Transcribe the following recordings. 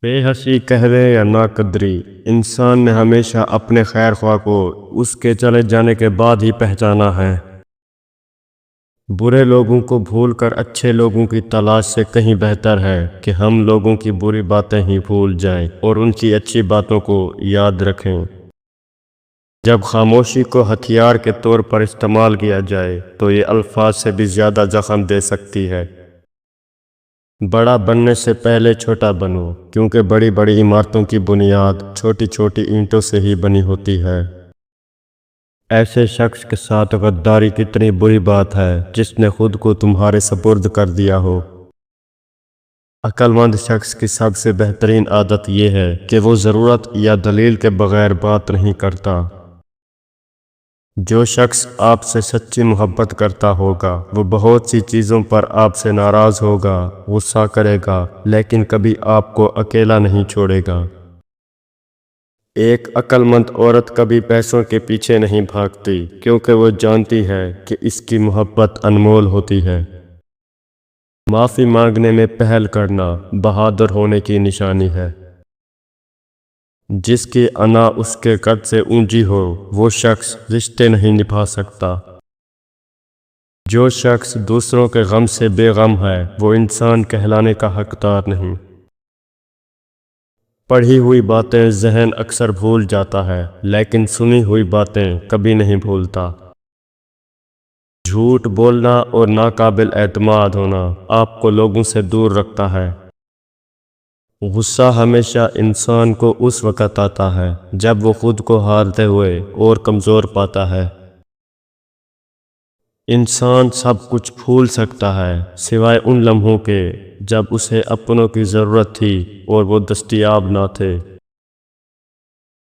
بے حسی کہرے یا نا قدری، انسان نے ہمیشہ اپنے خیر خواہ کو اس کے چلے جانے کے بعد ہی پہچانا ہے۔ برے لوگوں کو بھول کر اچھے لوگوں کی تلاش سے کہیں بہتر ہے کہ ہم لوگوں کی بری باتیں ہی بھول جائیں اور ان کی اچھی باتوں کو یاد رکھیں۔ جب خاموشی کو ہتھیار کے طور پر استعمال کیا جائے تو یہ الفاظ سے بھی زیادہ زخم دے سکتی ہے۔ بڑا بننے سے پہلے چھوٹا بنو، کیونکہ بڑی بڑی عمارتوں کی بنیاد چھوٹی چھوٹی اینٹوں سے ہی بنی ہوتی ہے۔ ایسے شخص کے ساتھ غداری کتنی بری بات ہے جس نے خود کو تمہارے سپرد کر دیا ہو۔ عقل مند شخص کی سب سے بہترین عادت یہ ہے کہ وہ ضرورت یا دلیل کے بغیر بات نہیں کرتا۔ جو شخص آپ سے سچی محبت کرتا ہوگا وہ بہت سی چیزوں پر آپ سے ناراض ہوگا، غصہ کرے گا، لیکن کبھی آپ کو اکیلا نہیں چھوڑے گا۔ ایک عقل مند عورت کبھی پیسوں کے پیچھے نہیں بھاگتی، کیونکہ وہ جانتی ہے کہ اس کی محبت انمول ہوتی ہے۔ معافی مانگنے میں پہل کرنا بہادر ہونے کی نشانی ہے۔ جس کی انا اس کے قد سے اونچی ہو وہ شخص رشتے نہیں نبھا سکتا۔ جو شخص دوسروں کے غم سے بے غم ہے وہ انسان کہلانے کا حقدار نہیں۔ پڑھی ہوئی باتیں ذہن اکثر بھول جاتا ہے، لیکن سنی ہوئی باتیں کبھی نہیں بھولتا۔ جھوٹ بولنا اور ناقابل اعتماد ہونا آپ کو لوگوں سے دور رکھتا ہے۔ غصہ ہمیشہ انسان کو اس وقت آتا ہے جب وہ خود کو ہارتے ہوئے اور کمزور پاتا ہے۔ انسان سب کچھ بھول سکتا ہے سوائے ان لمحوں کے جب اسے اپنوں کی ضرورت تھی اور وہ دستیاب نہ تھے۔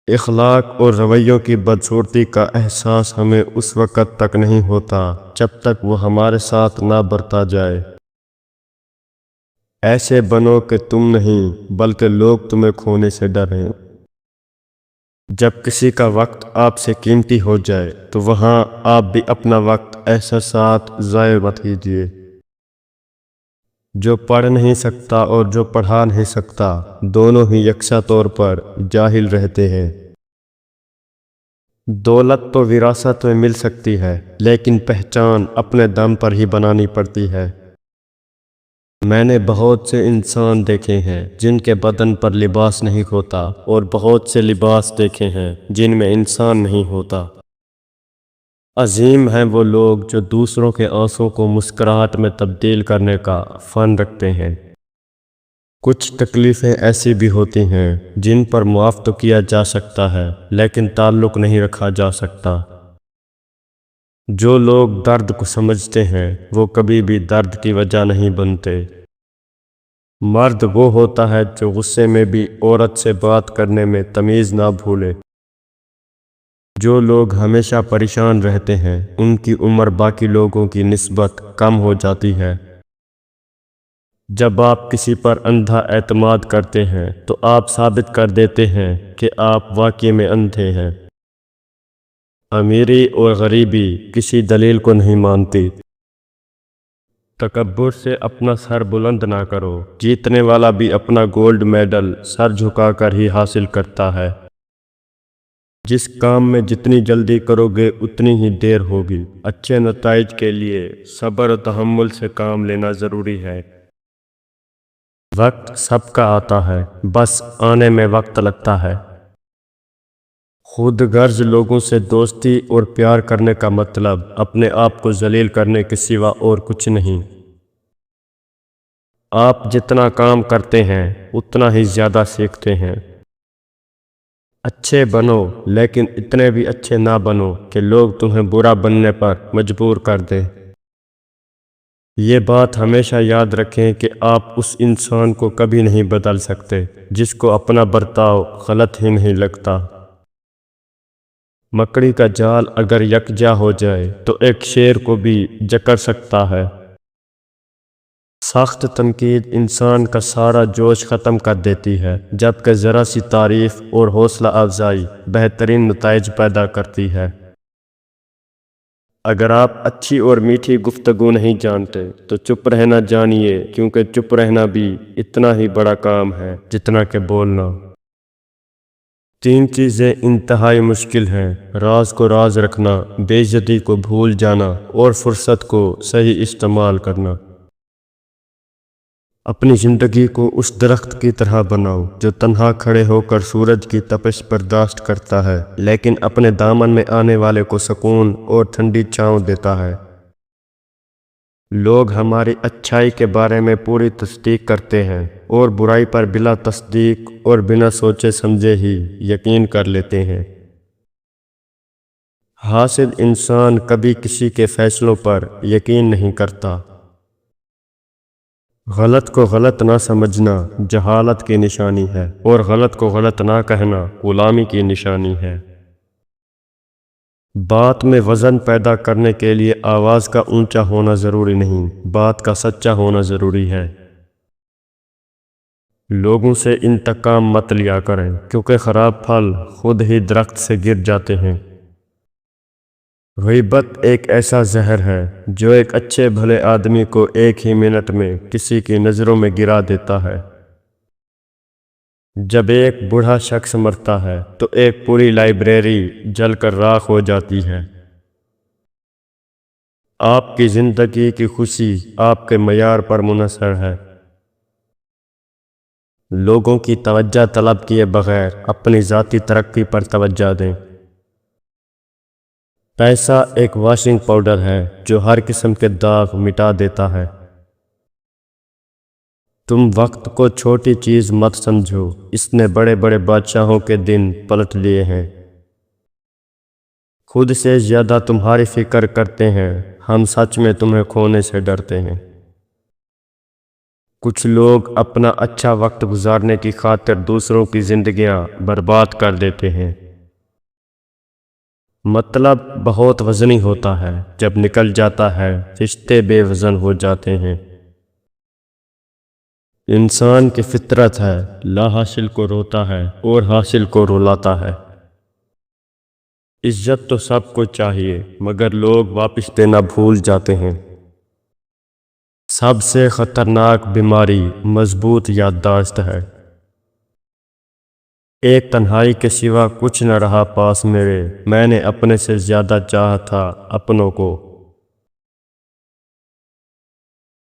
اخلاق اور رویوں کی بدصورتی کا احساس ہمیں اس وقت تک نہیں ہوتا جب تک وہ ہمارے ساتھ نہ برتا جائے۔ ایسے بنو کہ تم نہیں بلکہ لوگ تمہیں کھونے سے ڈریں۔ جب کسی کا وقت آپ سے قیمتی ہو جائے تو وہاں آپ بھی اپنا وقت احساسات ضائع مت کیجیے۔ جو پڑھ نہیں سکتا اور جو پڑھا نہیں سکتا دونوں ہی یکساں طور پر جاہل رہتے ہیں۔ دولت تو وراثت میں مل سکتی ہے، لیکن پہچان اپنے دم پر ہی بنانی پڑتی ہے۔ میں نے بہت سے انسان دیکھے ہیں جن کے بدن پر لباس نہیں ہوتا اور بہت سے لباس دیکھے ہیں جن میں انسان نہیں ہوتا۔ عظیم ہیں وہ لوگ جو دوسروں کے آنسوں کو مسکراہٹ میں تبدیل کرنے کا فن رکھتے ہیں۔ کچھ تکلیفیں ایسی بھی ہوتی ہیں جن پر معاف تو کیا جا سکتا ہے لیکن تعلق نہیں رکھا جا سکتا۔ جو لوگ درد کو سمجھتے ہیں وہ کبھی بھی درد کی وجہ نہیں بنتے۔ مرد وہ ہوتا ہے جو غصے میں بھی عورت سے بات کرنے میں تمیز نہ بھولے۔ جو لوگ ہمیشہ پریشان رہتے ہیں ان کی عمر باقی لوگوں کی نسبت کم ہو جاتی ہے۔ جب آپ کسی پر اندھا اعتماد کرتے ہیں تو آپ ثابت کر دیتے ہیں کہ آپ واقعی میں اندھے ہیں۔ امیری اور غریبی کسی دلیل کو نہیں مانتی۔ تکبر سے اپنا سر بلند نہ کرو، جیتنے والا بھی اپنا گولڈ میڈل سر جھکا کر ہی حاصل کرتا ہے۔ جس کام میں جتنی جلدی کرو گے اتنی ہی دیر ہوگی۔ اچھے نتائج کے لیے صبر و تحمل سے کام لینا ضروری ہے۔ وقت سب کا آتا ہے، بس آنے میں وقت لگتا ہے۔ خود غرض لوگوں سے دوستی اور پیار کرنے کا مطلب اپنے آپ کو ذلیل کرنے کے سوا اور کچھ نہیں۔ آپ جتنا کام کرتے ہیں اتنا ہی زیادہ سیکھتے ہیں۔ اچھے بنو لیکن اتنے بھی اچھے نہ بنو کہ لوگ تمہیں برا بننے پر مجبور کر دیں۔ یہ بات ہمیشہ یاد رکھیں کہ آپ اس انسان کو کبھی نہیں بدل سکتے جس کو اپنا برتاؤ غلط ہی نہیں لگتا۔ مکڑی کا جال اگر یکجا ہو جائے تو ایک شیر کو بھی جکڑ سکتا ہے۔ سخت تنقید انسان کا سارا جوش ختم کر دیتی ہے، جبکہ ذرا سی تعریف اور حوصلہ افزائی بہترین نتائج پیدا کرتی ہے۔ اگر آپ اچھی اور میٹھی گفتگو نہیں جانتے تو چپ رہنا جانیے، کیونکہ چپ رہنا بھی اتنا ہی بڑا کام ہے جتنا کہ بولنا۔ 3 چیزیں انتہائی مشکل ہیں: راز کو راز رکھنا، بے عزتی کو بھول جانا، اور فرصت کو صحیح استعمال کرنا۔ اپنی زندگی کو اس درخت کی طرح بناؤ جو تنہا کھڑے ہو کر سورج کی تپش برداشت کرتا ہے، لیکن اپنے دامن میں آنے والے کو سکون اور ٹھنڈی چھاؤں دیتا ہے۔ لوگ ہماری اچھائی کے بارے میں پوری تصدیق کرتے ہیں اور برائی پر بلا تصدیق اور بنا سوچے سمجھے ہی یقین کر لیتے ہیں۔ حاسد انسان کبھی کسی کے فیصلوں پر یقین نہیں کرتا۔ غلط کو غلط نہ سمجھنا جہالت کی نشانی ہے، اور غلط کو غلط نہ کہنا غلامی کی نشانی ہے۔ بات میں وزن پیدا کرنے کے لیے آواز کا اونچا ہونا ضروری نہیں، بات کا سچا ہونا ضروری ہے۔ لوگوں سے انتقام مت لیا کریں، کیونکہ خراب پھل خود ہی درخت سے گر جاتے ہیں۔ غیبت ایک ایسا زہر ہے جو ایک اچھے بھلے آدمی کو ایک ہی منٹ میں کسی کی نظروں میں گرا دیتا ہے۔ جب ایک بوڑھا شخص مرتا ہے تو ایک پوری لائبریری جل کر راکھ ہو جاتی ہے۔ آپ کی زندگی کی خوشی آپ کے معیار پر منحصر ہے۔ لوگوں کی توجہ طلب کیے بغیر اپنی ذاتی ترقی پر توجہ دیں۔ پیسہ ایک واشنگ پاؤڈر ہے جو ہر قسم کے داغ مٹا دیتا ہے۔ تم وقت کو چھوٹی چیز مت سمجھو، اس نے بڑے بڑے بادشاہوں کے دن پلٹ لیے ہیں۔ خود سے زیادہ تمہاری فکر کرتے ہیں، ہم سچ میں تمہیں کھونے سے ڈرتے ہیں۔ کچھ لوگ اپنا اچھا وقت گزارنے کی خاطر دوسروں کی زندگیاں برباد کر دیتے ہیں۔ مطلب بہت وزنی ہوتا ہے، جب نکل جاتا ہے رشتے بے وزن ہو جاتے ہیں۔ انسان کی فطرت ہے، لا حاصل کو روتا ہے اور حاصل کو رلاتا ہے۔ عزت تو سب کو چاہیے، مگر لوگ واپس دینا بھول جاتے ہیں۔ سب سے خطرناک بیماری مضبوط یادداشت ہے۔ ایک تنہائی کے سوا کچھ نہ رہا پاس میرے، میں نے اپنے سے زیادہ چاہا تھا اپنوں کو۔